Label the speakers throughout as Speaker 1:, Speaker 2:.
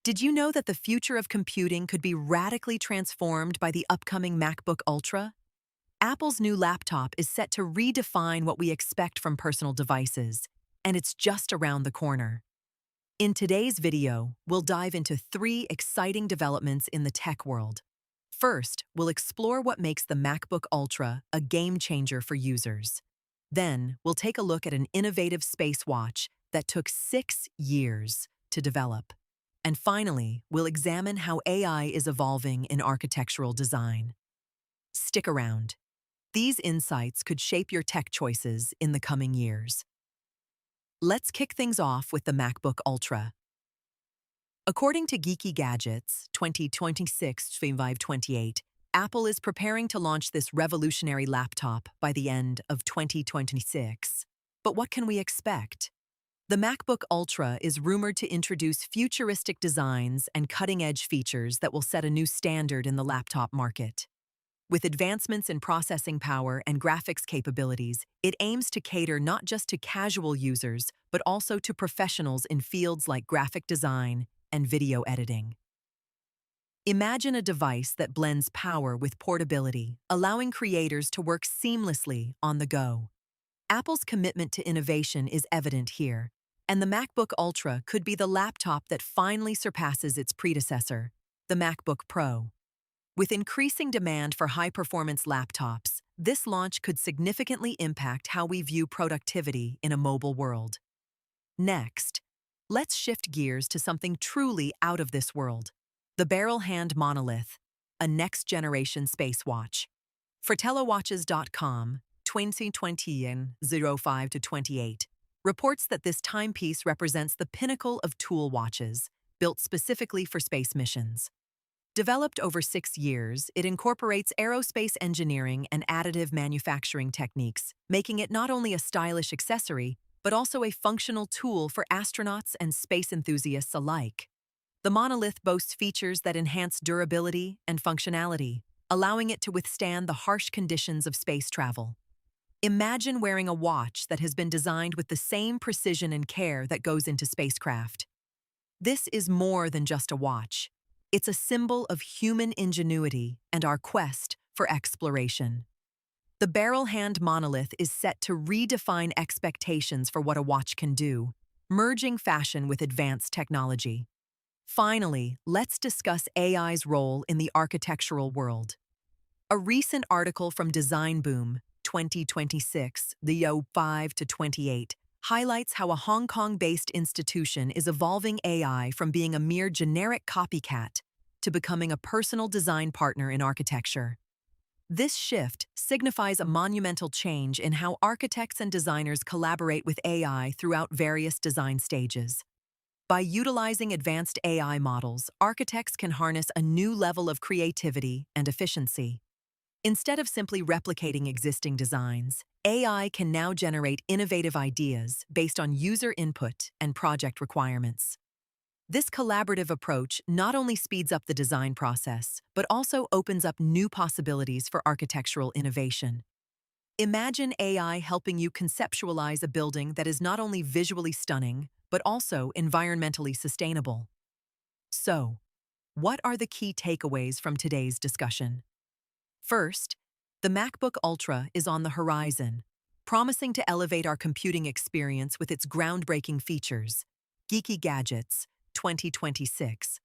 Speaker 1: Did you know that the future of computing could be radically transformed by the upcoming MacBook Ultra? Apple's new laptop is set to redefine what we expect from personal devices, and it's just around the corner. In today's video, we'll dive into 3 exciting developments in the tech world. First, we'll explore what makes the MacBook Ultra a game-changer for users. Then, we'll take a look at an innovative space watch that took 6 years to develop. And finally, we'll examine how AI is evolving in architectural design. Stick around. These insights could shape your tech choices in the coming years. Let's kick things off with the MacBook Ultra. According to Geeky Gadgets 2026-528, Apple is preparing to launch this revolutionary laptop by the end of 2026. But what can we expect? The MacBook Ultra is rumored to introduce futuristic designs and cutting-edge features that will set a new standard in the laptop market. With advancements in processing power and graphics capabilities, it aims to cater not just to casual users, but also to professionals in fields like graphic design and video editing. Imagine a device that blends power with portability, allowing creators to work seamlessly on the go. Apple's commitment to innovation is evident here, and the MacBook Ultra could be the laptop that finally surpasses its predecessor, the MacBook Pro. With increasing demand for high-performance laptops, this launch could significantly impact how we view productivity in a mobile world. Next, let's shift gears to something truly out of this world: the Barrelhand Monolith, a next-generation space watch. For telewatches.com, 2020-05-28, reports that this timepiece represents the pinnacle of tool watches, built specifically for space missions. Developed over 6 years, it incorporates aerospace engineering and additive manufacturing techniques, making it not only a stylish accessory, but also a functional tool for astronauts and space enthusiasts alike. The Monolith boasts features that enhance durability and functionality, allowing it to withstand the harsh conditions of space travel. Imagine wearing a watch that has been designed with the same precision and care that goes into spacecraft. This is more than just a watch. It's a symbol of human ingenuity and our quest for exploration. The Barrelhand Monolith is set to redefine expectations for what a watch can do, merging fashion with advanced technology. Finally, let's discuss AI's role in the architectural world. A recent article from Design Boom 2026, the 05-28, highlights how a Hong Kong-based institution is evolving AI from being a mere generic copycat to becoming a personal design partner in architecture. This shift signifies a monumental change in how architects and designers collaborate with AI throughout various design stages. By utilizing advanced AI models, architects can harness a new level of creativity and efficiency. Instead of simply replicating existing designs, AI can now generate innovative ideas based on user input and project requirements. This collaborative approach not only speeds up the design process, but also opens up new possibilities for architectural innovation. Imagine AI helping you conceptualize a building that is not only visually stunning, but also environmentally sustainable. So, what are the key takeaways from today's discussion? First, the MacBook Ultra is on the horizon, promising to elevate our computing experience with its groundbreaking features. Geeky Gadgets 2026.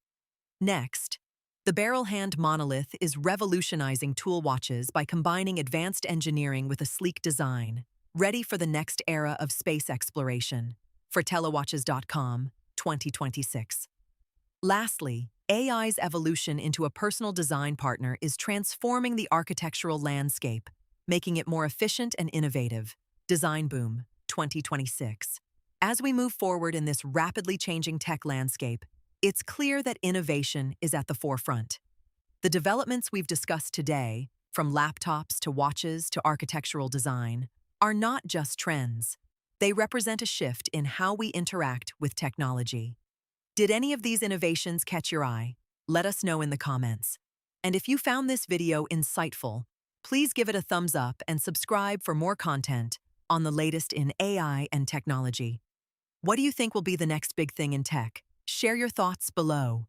Speaker 1: Next, the Barrelhand Monolith is revolutionizing tool watches by combining advanced engineering with a sleek design, ready for the next era of space exploration. For telewatches.com, 2026. Lastly, AI's evolution into a personal design partner is transforming the architectural landscape, making it more efficient and innovative. Design Boom 2026. As we move forward in this rapidly changing tech landscape, it's clear that innovation is at the forefront. The developments we've discussed today, from laptops to watches to architectural design, are not just trends. They represent a shift in how we interact with technology. Did any of these innovations catch your eye? Let us know in the comments. And if you found this video insightful, please give it a thumbs up and subscribe for more content on the latest in AI and technology. What do you think will be the next big thing in tech? Share your thoughts below.